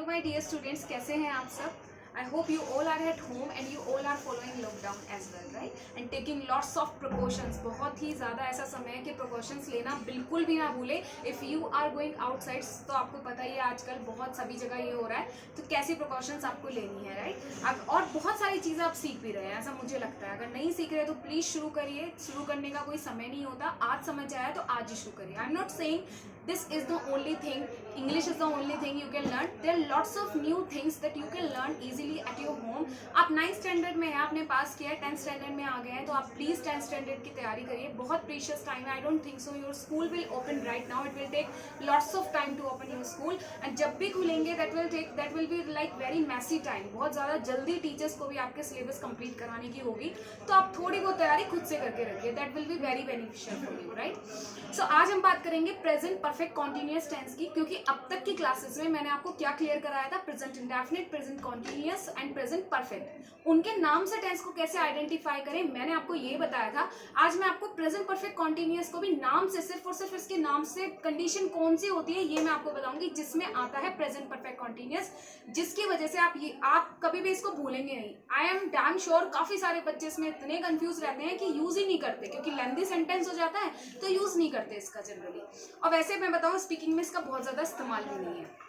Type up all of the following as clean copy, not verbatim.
Hello my dear students, कैसे हैं आप सब। I hope you all are at home and you all are following lockdown as well, right, and taking lots of precautions. बहुत ही ज़्यादा ऐसा समय है कि प्रिकॉशंस लेना बिल्कुल भी ना भूलें। If you are going outsides, तो आपको पता ही है आजकल बहुत सभी जगह ये हो रहा है, तो कैसी प्रिकॉशंस आपको लेनी है, राइट। और बहुत सारी चीज़ें आप सीख भी रहे हैं, ऐसा मुझे लगता है। अगर नहीं सीख रहे तो प्लीज़ शुरू करिए। शुरू करने का कोई समय नहीं होता, आज समझ आया तो आज ही शुरू करिए। I am not saying this is the only thing, English is the only thing you can learn. There are lots of new things that you can learn easily at your home. आप 9th standard में हैं, आपने पास किया है, 10th standard में आ गए हैं, तो आप प्लीज़ 10th स्टैंडर्ड की तैयारी करिए। बहुत प्रीशियस टाइम है। I don't think so your school will open right now, it will take lots of time to open your school, and जब भी खुलेंगे that will be like very messy time. बहुत ज़्यादा जल्दी टीचर्स को भी आपके सिलेबस कंप्लीट कराने की होगी, तो आप थोड़ी बहुत तैयारी खुद से करके रखिए। That will be very beneficial for you, right. So आज हम बात करेंगे प्रेजेंट परफेक्ट कॉन्टिन्यूअस टेंस की, क्योंकि अब तक की क्लासेस में मैंने आपको क्या क्लियर कराया था, present indefinite, present continuous and present perfect. उनके नाम से टेंस को कैसे आइडेंटिफाई करें, मैंने आपको ये बताया था। आज मैं आपको प्रेजेंट परफेक्ट कॉन्टिन्यूअस को भी नाम से, सिर्फ और सिर्फ इसके नाम से कंडीशन कौन सी होती है ये मैं आपको बताऊंगी, जिसमें आता है प्रेजेंट परफेक्ट कॉन्टिन्यूअस, जिसकी वजह से आप कभी भी इसको भूलेंगे नहीं। आई एम डैम श्योर काफी सारे बच्चे इसमें इतने कंफ्यूज रहते हैं कि यूज ही नहीं करते, क्योंकि लेंथी सेंटेंस हो जाता है तो यूज नहीं करते इसका जनरली। और वैसे मैं बताऊं, स्पीकिंग में इसका बहुत ज्यादा इस्तेमाल भी नहीं है।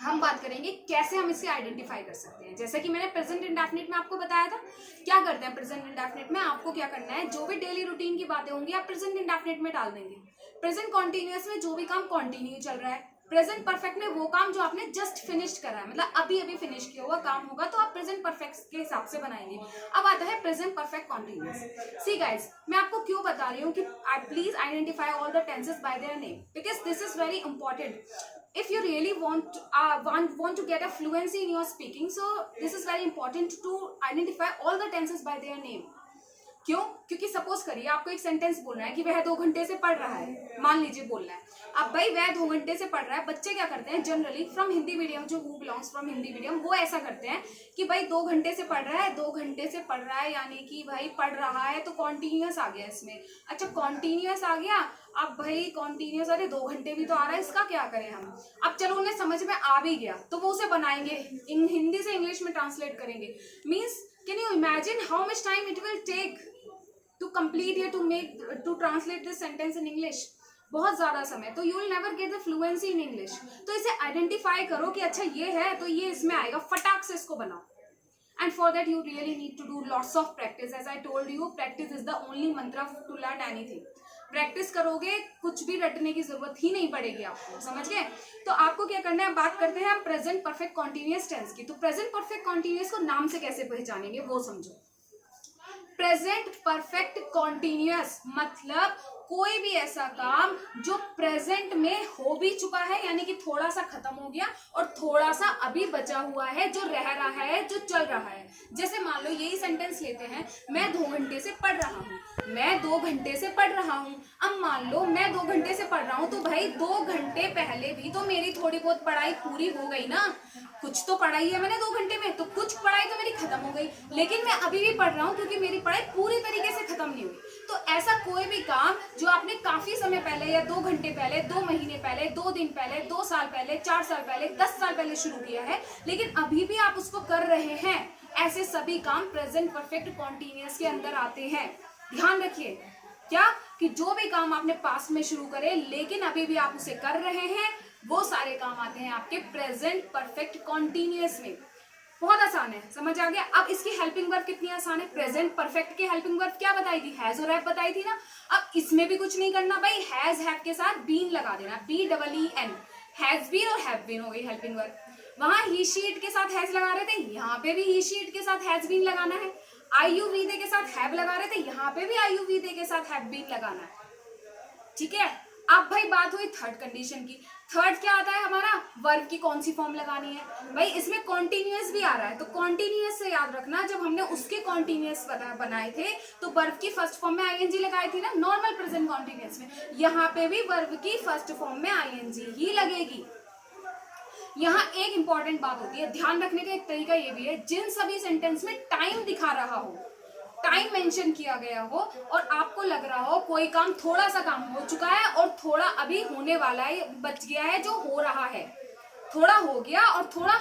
हम बात करेंगे कैसे हम इसे आइडेंटिफाई कर सकते हैं। जैसे कि मैंने प्रेजेंट इंडेफिनिट में आपको बताया था, क्या करते हैं प्रेजेंट इंडेफिनिट में, आपको क्या करना है, जो भी डेली रूटीन की बातें होंगी आप प्रेजेंट इंडेफिनिट में डाल देंगे। प्रेजेंट कॉन्टिन्यूअस में जो भी काम कॉन्टिन्यू चल रहा है, प्रेजेंट परफेक्ट में वो काम जो आपने जस्ट फिनिश्ड करा है, मतलब अभी अभी फिनिश किया हुआ काम होगा, तो आप प्रेजेंट परफेक्ट के हिसाब से बनाएंगे। अब आता है present perfect continuous. See guys, मैं आपको क्यों बता रही हूँ कि please identify all the tenses bye their name, because this is very important if you really want to get a fluency in your speaking. So this is very important to identify all the tenses by their name. क्यों? क्योंकि suppose करिए आपको एक sentence बोलना है कि वह 2 घंटे से पढ़ रहा है, मान लीजिए बोलना है। अब भाई वह 2 घंटे से पढ़ रहा है, बच्चे क्या करते हैं जनरली फ्रॉम हिंदी मीडियम, जो who belongs from Hindi medium, वो ऐसा करते हैं कि भाई 2 घंटे से पढ़ रहा है, 2 घंटे से पढ़ रहा है, यानी कि भाई पढ़ रहा है तो कॉन्टिन्यूअस आ गया इसमें। अच्छा कॉन्टिन्यूअस आ गया, अब भाई कॉन्टिन्यूअस, अरे 2 घंटे भी तो आ रहा है, इसका क्या करें हम। अब चलो उन्हें समझ में आ भी गया तो वो उसे बनाएंगे, हिंदी से इंग्लिश में ट्रांसलेट करेंगे। Means can you imagine how much time it will take to complete या to translate this sentence in English? बहुत ज्यादा समय, तो you will never get the fluency in English। तो इसे आइडेंटिफाई करो कि अच्छा ये है तो ये इसमें आएगा, फटाक से इसको बनाओ। And for that you really need to do lots of practice. As I told you, practice is the only mantra to learn anything. Practice करोगे कुछ भी रटने की जरूरत ही नहीं पड़ेगी आपको, समझ गए। तो आपको क्या करना है, बात करते हैं हम प्रेजेंट परफेक्ट कॉन्टिन्यूअस टेंस की। तो प्रेजेंट परफेक्ट कॉन्टिन्यूअस को नाम से कैसे पहचानेंगे वो समझो। प्रेजेंट परफेक्ट कॉन्टिन्यूअस मतलब कोई भी ऐसा काम जो प्रेजेंट में हो भी चुका है, यानी कि थोड़ा सा खत्म हो गया और थोड़ा सा अभी बचा हुआ है, जो रह रहा है, जो चल रहा है। जैसे मान लो यही सेंटेंस लेते हैं, मैं 2 घंटे से पढ़ रहा हूँ, मैं 2 घंटे से पढ़ रहा हूँ। अब मान लो मैं 2 घंटे से पढ़ रहा हूँ, तो भाई 2 घंटे पहले भी तो मेरी थोड़ी बहुत पढ़ाई पूरी हो गई ना, कुछ तो पढ़ाई है मैंने 2 घंटे में, तो कुछ पढ़ाई तो मेरी खत्म हो गई, लेकिन मैं अभी भी पढ़ रहा हूँ क्योंकि मेरी पढ़ाई पूरी तरीके से खत्म नहीं हुई। तो ऐसा कोई भी काम जो आपने काफी समय पहले या 2 घंटे पहले, 2 महीने पहले, 2 दिन पहले, 2 साल पहले, 4 साल पहले, 10 साल पहले शुरू किया है, लेकिन अभी भी आप उसको कर रहे हैं, ऐसे सभी काम प्रेजेंट परफेक्ट कॉन्टिन्यूअस के अंदर आते हैं। ध्यान रखिए क्या, कि जो भी काम आपने पास्ट में शुरू करे लेकिन अभी भी आप उसे कर रहे हैं, वो सारे काम आते हैं आपके प्रेजेंट परफेक्ट कॉन्टिन्यूअस में। बहुत आसान है, समझ आ गया। अब इसकी हेल्पिंग वर्ब कितनी आसान है, प्रेजेंट परफेक्ट की हेल्पिंग वर्ब क्या बताई थी, हैज और हैव बताई थी ना। अब इसमें भी कुछ नहीं करना भाई, हैज हैव के साथ बीन लगा देना, BEEN, हैज बीन और हैव बीन हो गई हेल्पिंग वर्ब। वहां ही शीट के साथ हैज लगा रहे थे, यहाँ पे भी ही शीट के साथ हैज बीन लगाना है। IUVD के साथ हैव लगा रहे थे, यहाँ पे भी IUVD के साथ हैव बीन लगाना है, ठीक है। अब भाई बात हुई थर्ड कंडीशन की। थर्ड क्या आता है हमारा, वर्ब की कौन सी फॉर्म लगानी है। भाई इसमें कॉन्टिन्यूअस भी आ रहा है, तो कॉन्टिन्यूअस से याद रखना, जब हमने उसके कॉन्टिन्यूअस बनाए थे तो वर्ब की फर्स्ट फॉर्म में ING लगाई थी ना, नॉर्मल प्रेजेंट कॉन्टिन्यूअस में। यहाँ पे भी वर्ब की फर्स्ट फॉर्म में ING ही लगेगी। यहाँ एक इंपॉर्टेंट बात होती है, ध्यान रखने का एक तरीका ये भी है, जिन सभी सेंटेंस में टाइम दिखा रहा हो, टाइम मेंशन किया गया हो और आपको लग रहा हो कोई काम, थोड़ा सा काम हो चुका है और थोड़ा अभी होने वाला है, बच गया है, जो हो रहा है, थोड़ा हो गया और थोड़ा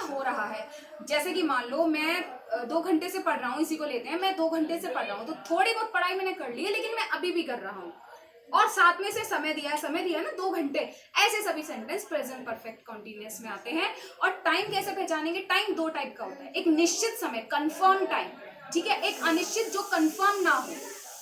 जैसे कि मान लो मैं 2 घंटे से पढ़ रहा हूँ, इसी को लेते हैं, मैं 2 घंटे से पढ़ रहा हूँ, तो थोड़ी बहुत पढ़ाई मैंने कर ली है, लेकिन मैं अभी भी कर रहा हूँ और साथ में से समय दिया है ना 2 घंटे, ऐसे सभी सेंटेंस प्रेजेंट परफेक्ट कॉन्टिन्यूअस में आते हैं। और टाइम कैसे पहचानेंगे? टाइम 2 टाइप का होता है, एक निश्चित समय कंफर्म टाइम, ठीक है, एक अनिश्चित जो कंफर्म ना हो।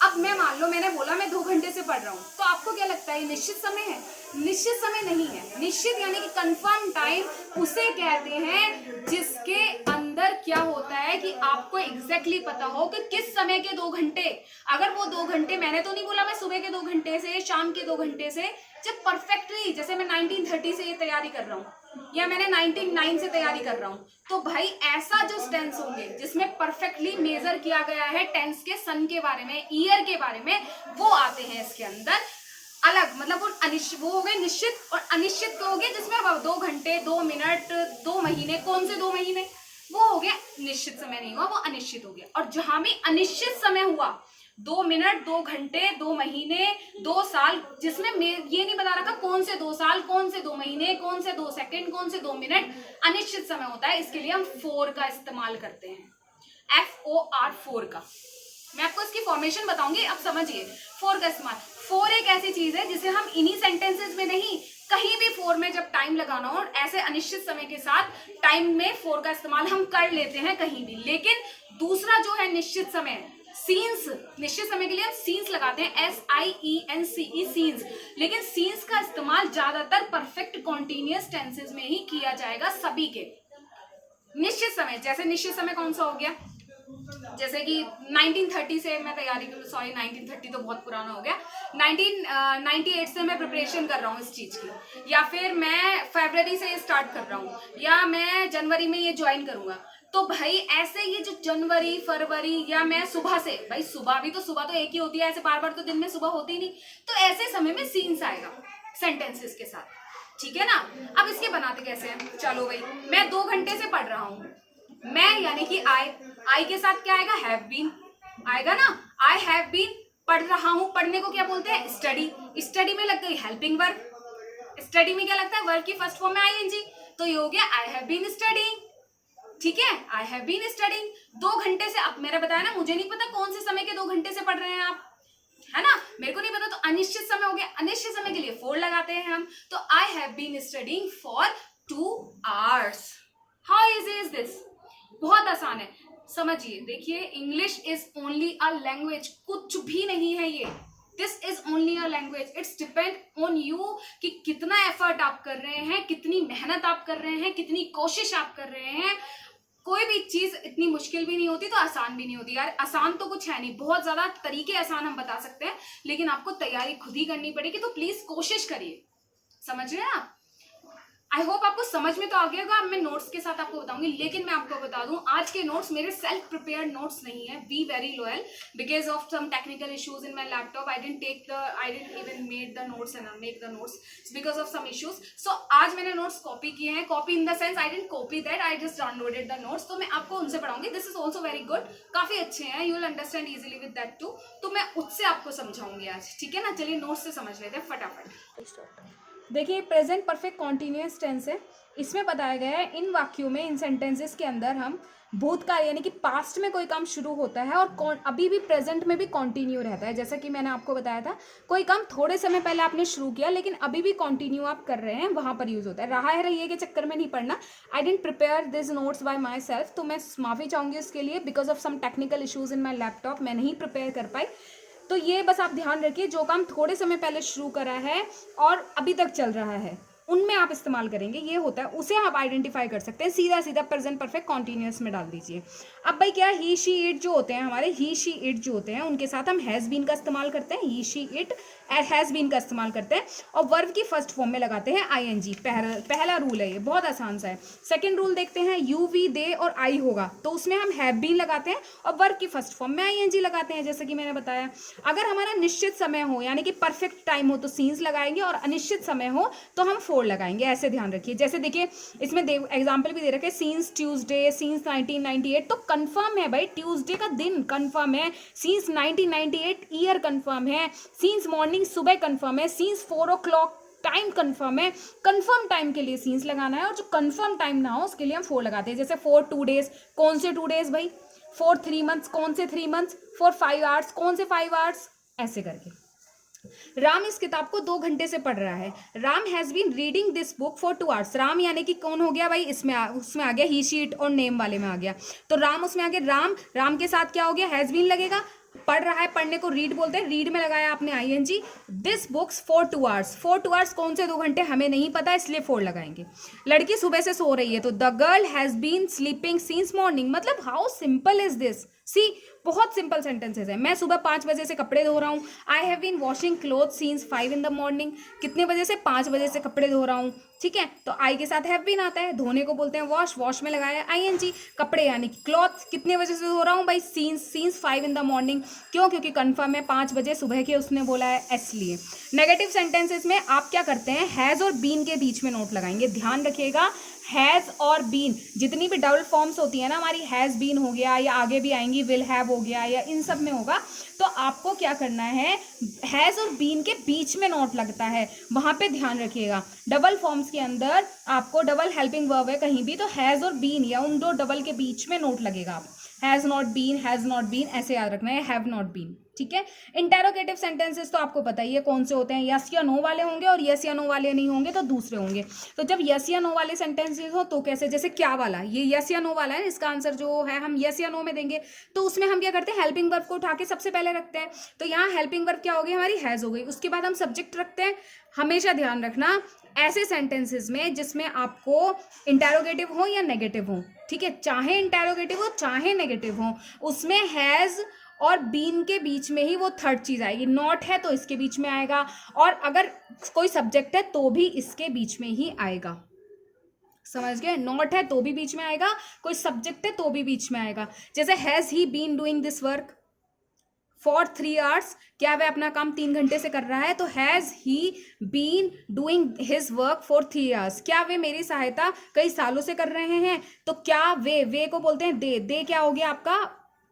अब मैं मान लो मैंने बोला मैं 2 घंटे से पढ़ रहा हूँ, तो आपको क्या लगता है ये निश्चित समय है? निश्चित समय नहीं है। निश्चित यानी कि कंफर्म टाइम उसे कहते हैं जिसके अंदर क्या होता है कि आपको एग्जैक्टली पता हो कि किस समय के 2 घंटे। अगर वो 2 घंटे, मैंने तो नहीं बोला मैं सुबह के 2 घंटे से, शाम के 2 घंटे से, जब परफेक्टली, जैसे मैं 1930 से ये तैयारी कर रहा हूँ या मैंने 1909 से तैयारी कर रहा हूँ, तो भाई ऐसा जो टेंस होंगे जिसमें परफेक्टली मेजर किया गया है टेंस के सन के बारे में, ईयर के बारे में, वो आते हैं इसके अंदर अलग। मतलब वो अनिश्चित, वो हो गए निश्चित, और अनिश्चित हो गए जिसमें 2 घंटे 2 मिनट 2 महीने, कौन से 2 महीने, वो हो गया निश्चित समय नहीं हुआ, वो अनिश्चित हो गया। और जहां भी अनिश्चित समय हुआ, 2 मिनट 2 घंटे 2 महीने 2 साल, जिसमें ये नहीं बता रखा कौन से 2 साल, कौन से 2 महीने, कौन से 2 सेकंड, कौन से 2 मिनट, अनिश्चित समय होता है। इसके लिए हम फोर का इस्तेमाल करते हैं, FOR, फोर का। मैं आपको इसकी फॉर्मेशन बताऊंगी, आप समझिए फोर का इस्तेमाल। फोर एक ऐसी चीज है जिसे हम इन्हीं सेंटेंसेस में नहीं, कहीं भी फोर में जब टाइम लगाना हो, ऐसे अनिश्चित समय के साथ टाइम में फोर का इस्तेमाल हम कर लेते हैं कहीं भी। लेकिन दूसरा जो है निश्चित समय, सीन्स, निश्चित समय के लिए हम सीन्स लगाते हैं, SIENCE, सीन्स। लेकिन सीन्स का इस्तेमाल ज्यादातर परफेक्ट कॉन्टिन्यूअस टेंसेस में ही किया जाएगा सभी के। निश्चित समय, जैसे निश्चित समय कौन सा हो गया, जैसे कि 1930 से मैं तैयारी कर, सॉरी 1930 तो बहुत पुराना हो गया, 1998 से मैं प्रिपरेशन कर रहा हूँ इस चीज की, या फिर मैं फरवरी से स्टार्ट कर रहा हूँ, या मैं जनवरी में ये ज्वाइन करूंगा। तो भाई ऐसे ये जो जनवरी फरवरी, या मैं सुबह से, भाई सुबह भी तो, सुबह तो एक ही होती है, ऐसे बार बार तो दिन में सुबह होती नहीं, तो ऐसे समय में सीन्स आएगा सेंटेंसेस के साथ, ठीक है ना। अब इसके बनाते कैसे हैं? चलो भाई, मैं 2 घंटे से पढ़ रहा हूँ, मैं यानी कि आई के साथ क्या आएगा? हैव बीन आएगा ना। आई हैव बीन पढ़ रहा हूं, पढ़ने को क्या बोलते हैं? स्टडी। स्टडी में लग गई हेल्पिंग वर्ब, स्टडी में क्या लगता है? वर्ब की फर्स्ट फॉर्म में आईएनजी, तो ये हो गया आई हैव बीन स्टडीइंग, ठीक है, आई हैव बीन स्टडीइंग। 2 घंटे से, अब मैंने बताया ना, मुझे नहीं पता कौन से समय के 2 घंटे से पढ़ रहे हैं आप, है ना, मेरे को नहीं पता, तो अनिश्चित समय हो गया। अनिश्चित समय के लिए फोर लगाते हैं हम, तो I have been studying for 2 hours। How easy is this? बहुत आसान है, समझिए। देखिए, English is only a language, कुछ भी नहीं है ये। This is only a language, it's depend on you कि कितना एफर्ट आप कर रहे हैं, कितनी मेहनत आप कर रहे हैं, कितनी कोशिश आप कर रहे हैं। कोई भी चीज इतनी मुश्किल भी नहीं होती तो आसान भी नहीं होती यार। आसान तो कुछ है नहीं, बहुत ज्यादा तरीके आसान हम बता सकते हैं, लेकिन आपको तैयारी खुद ही करनी पड़ेगी, तो प्लीज कोशिश करिए। समझ रहे हैं आप? आई होप आपको समझ में तो आ गया होगा। अब मैं नोट्स के साथ आपको बताऊंगी, लेकिन मैं आपको बता दूं, आज के नोट्स मेरे सेल्फ प्रिपेयर्ड नोट्स नहीं है। Be very loyal, because of some technical issues in my laptop I didn't even made the notes and make the notes because of some issues. So आज मैंने नोट्स कॉपी किए हैं, copy in the sense I didn't copy that, I just downloaded the notes, तो मैं आपको उनसे पढ़ाऊंगी। This is also very good, काफी अच्छे हैं, you will understand easily with that too, तो मैं उससे आपको समझाऊंगी आज, ठीक है ना। चलिए नोट्स से समझ लेते हैं फटाफट। देखिए, प्रेजेंट परफेक्ट कॉन्टिन्यूअस टेंस है, इसमें बताया गया है इन वाक्यों में, इन सेंटेंसेस के अंदर हम भूतकाल यानी कि पास्ट में कोई काम शुरू होता है और अभी भी प्रेजेंट में भी कंटिन्यू रहता है। जैसा कि मैंने आपको बताया था, कोई काम थोड़े समय पहले आपने शुरू किया लेकिन अभी भी कंटिन्यू आप कर रहे हैं, वहां पर यूज होता है। रहा है रहिए के चक्कर में नहीं पढ़ना, I didn't prepare this notes by myself, तो मैं माफी चाहूंगी उसके लिए, because of some technical issues in my laptop मैं नहीं प्रिपेयर कर पाई। तो ये बस आप ध्यान रखिए, जो काम थोड़े समय पहले शुरू करा है और अभी तक चल रहा है उनमें आप इस्तेमाल करेंगे, ये होता है, उसे आप आइडेंटिफाई कर सकते हैं। सीधा सीधा प्रेजेंट परफेक्ट कॉन्टिन्यूअस में डाल दीजिए। अब भाई क्या, ही शी इट जो होते हैं हमारे, ही शी इट जो होते हैं उनके साथ हम हैज़ बीन का इस्तेमाल करते हैं, ही शी इट हैज़ बीन का इस्तेमाल करते हैं, और वर्ब की फर्स्ट फॉर्म में लगाते हैं आईएनजी। पहला रूल है ये, बहुत आसान सा है। सेकेंड रूल देखते हैं, यू वी दे और आई होगा तो उसमें हम हैव बीन लगाते हैं और वर्ब की फर्स्ट फॉर्म में आईएनजी लगाते हैं, जैसे कि मैंने बताया। अगर हमारा निश्चित समय हो यानी कि परफेक्ट टाइम हो तो सीन्स लगाएंगे, और अनिश्चित समय हो तो हम फोर लगाएंगे, ऐसे ध्यान रखिए। जैसे देखिए, इसमें एग्जाम्पल भी दे रखे, सीन्स ट्यूसडे, सीन्स 1998, तो कंफर्म है भाई, ट्यूसडे का दिन कंफर्म है, सीन्स 1998 ईयर कंफर्म है, सीन्स मॉर्निंग सुबह कंफर्म है, सीन्स 4 o'clock टाइम कंफर्म है, कंफर्म टाइम के लिए सीन्स लगाना है, और जो कंफर्म टाइम ना हो उसके लिए हम 4 लगाते हैं। जैसे 4 2 days, कौन से 2 days भाई? 4 3 months, कौन से 3 months? 4 5 hours, कौन से 5 hours? ऐसे करके। राम इस किताब को 2 घंटे से पढ़ रहा है। Ram has been reading this book for 2 hours। Ram यानी कि कौन हो गया भाई? उसमें आ गया, ही शीट और नेम वाले में आ गया, तो राम उसमें आ गया। राम के साथ क्या हो गया? हैज बीन लगेगा, पढ़ रहा है, पढ़ने को रीड बोलते हैं, रीड में लगाया आपने ING. This books for 2 hours, 4 2 hours कौन से 2 घंटे हमें नहीं पता, इसलिए 4 लगाएंगे। लड़की सुबह से सो रही है, तो the girl has been sleeping since morning. मतलब how simple is this, see बहुत सिंपल सेंटेंसेस है। मैं सुबह 5 बजे से कपड़े धो रहा हूँ। I have been washing clothes since 5 in the morning। कितने बजे से? 5 बजे से कपड़े धो रहा हूँ, ठीक है। तो आई के साथ हैव बीन आता है, धोने को बोलते हैं वॉश, वॉश में लगाया आईएनजी। कपड़े यानी कि क्लॉथ, कितने बजे से धो रहा हूँ भाई? Scenes 5 in the morning। क्यों? क्योंकि कन्फर्म है 5 बजे सुबह के उसने बोला है, इसलिए। नेगेटिव सेंटेंसेस में आप क्या करते हैं? हैज़ और बीन के बीच में नोट लगाएंगे। ध्यान रखिएगा, हैज़ और बीन जितनी भी डबल फॉर्म्स होती है ना हमारी, हैज़ बीन हो गया, या आगे भी आएंगी विल हैव हो गया, या इन सब में होगा, तो आपको क्या करना है? हैज़ और बीन के बीच में नोट लगता है, वहां पे ध्यान रखिएगा। डबल फॉर्म्स के अंदर आपको डबल हेल्पिंग वर्ब है कहीं भी, तो हैज़ और बीन या उन दो डबल के बीच में नोट लगेगा। आप हैज़ नॉट बीन ऐसे याद रखना है, हैव नॉट बीन, ठीक है। इंटेरोगेटिव सेंटेंसेस तो आपको पता ही है कौन से होते हैं, यस या नो वाले होंगे, और यस या नो वाले नहीं होंगे तो दूसरे होंगे। तो जब यस या नो वाले सेंटेंसेस हो तो कैसे? जैसे क्या वाला, ये यस या नो वाला है, इसका आंसर जो है हम यस या नो में देंगे, तो उसमें हम क्या करते हैं? हेल्पिंग वर्ब को उठा के सबसे पहले रखते हैं। तो यहाँ हेल्पिंग वर्ब क्या होगी हमारी? हैज़ हो गई। उसके बाद हम सब्जेक्ट रखते हैं। हमेशा ध्यान रखना ऐसे सेंटेंसेस में जिसमें आपको इंटेरोगेटिव हो या नेगेटिव हो, ठीक है, चाहे इंटेरोगेटिव हो चाहे नेगेटिव हो, उसमें हैज़ और बीन के बीच में ही वो थर्ड चीज आएगी। नॉट है तो इसके बीच में आएगा, और अगर कोई सब्जेक्ट है तो भी इसके बीच में ही आएगा। समझ गए? नॉट है तो भी बीच में आएगा, कोई सब्जेक्ट है तो भी बीच में आएगा। जैसे has he been doing this work for 3 hours, क्या वह अपना काम 3 घंटे से कर रहा है? तो has he been doing his work for 3 hours, क्या वे मेरी सहायता कई सालों से कर रहे हैं? तो क्या वे को बोलते हैं दे क्या हो गया आपका?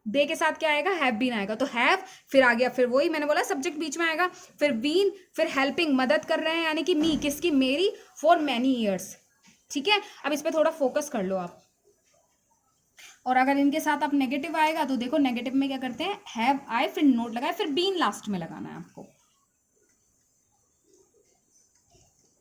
दे के साथ क्या आएगा? हैव बीन आएगा। तो हैव फिर आ गया, फिर वही मैंने बोला सब्जेक्ट बीच में आएगा, फिर बीन, फिर हेल्पिंग, मदद कर रहे हैं, यानी कि मी, किसकी? मेरी, फॉर मैनी ईयर्स, ठीक है। अब इस पर थोड़ा फोकस कर लो आप। और अगर इनके साथ आप नेगेटिव आएगा तो देखो नेगेटिव में क्या करते हैं? हैव आई, फिर नोट लगाए, फिर बीन लास्ट में लगाना है आपको।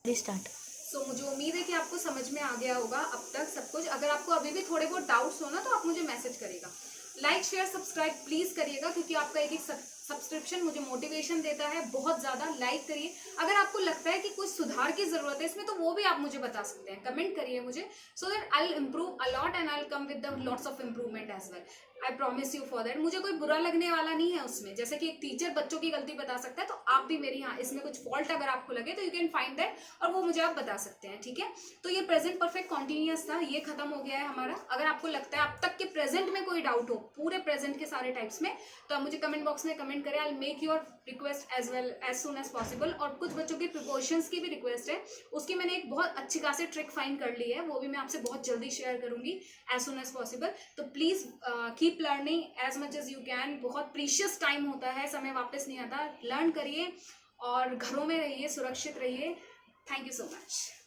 स्टार्ट। सो मुझे उम्मीद है कि आपको समझ में आ गया होगा अब तक सब कुछ। अगर आपको अभी भी थोड़े बहुत डाउट्स हो ना तो आप मुझे मैसेज करिएगा। लाइक शेयर सब्सक्राइब प्लीज करिएगा, क्योंकि आपका एक सब्सक्रिप्शन मुझे मोटिवेशन देता है बहुत ज्यादा। लाइक करिए। अगर आपको लगता है कि कुछ सुधार की जरूरत है इसमें तो वो भी आप मुझे बता सकते हैं, कमेंट करिए मुझे, so that I will improve a lot and I will come with the lots of improvement as well. I promise you for that. मुझे कोई बुरा लगने वाला नहीं है उसमें, जैसे कि एक टीचर बच्चों की गलती बता सकता है, तो आप भी मेरी यहाँ इसमें कुछ फॉल्ट अगर आपको लगे तो यू कैन फाइंड दैट, और वो मुझे आप बता सकते हैं, ठीक है। तो ये प्रेजेंट परफेक्ट कॉन्टिन्यूअस था, ये खत्म हो गया है हमारा। अगर आपको लगता है अब तक के प्रेजेंट में कोई डाउट हो पूरे प्रेजेंट के सारे टाइप्स में, तो आप मुझे कमेंट बॉक्स में कमेंट करें। I will make your request as well as soon as possible. और कुछ बच्चों की प्रिपरेशंस की भी रिक्वेस्ट है, उसकी मैंने एक बहुत अच्छी खासी ट्रिक फाइंड कर ली है, वो भी मैं आपसे बहुत जल्दी शेयर करूंगी एज सुन एज पॉसिबल। तो please keep learning as much as you can. बहुत प्रीशियस टाइम होता है, समय वापस नहीं आता। लर्न करिए और घरों में रहिए, सुरक्षित रहिए। Thank you so much.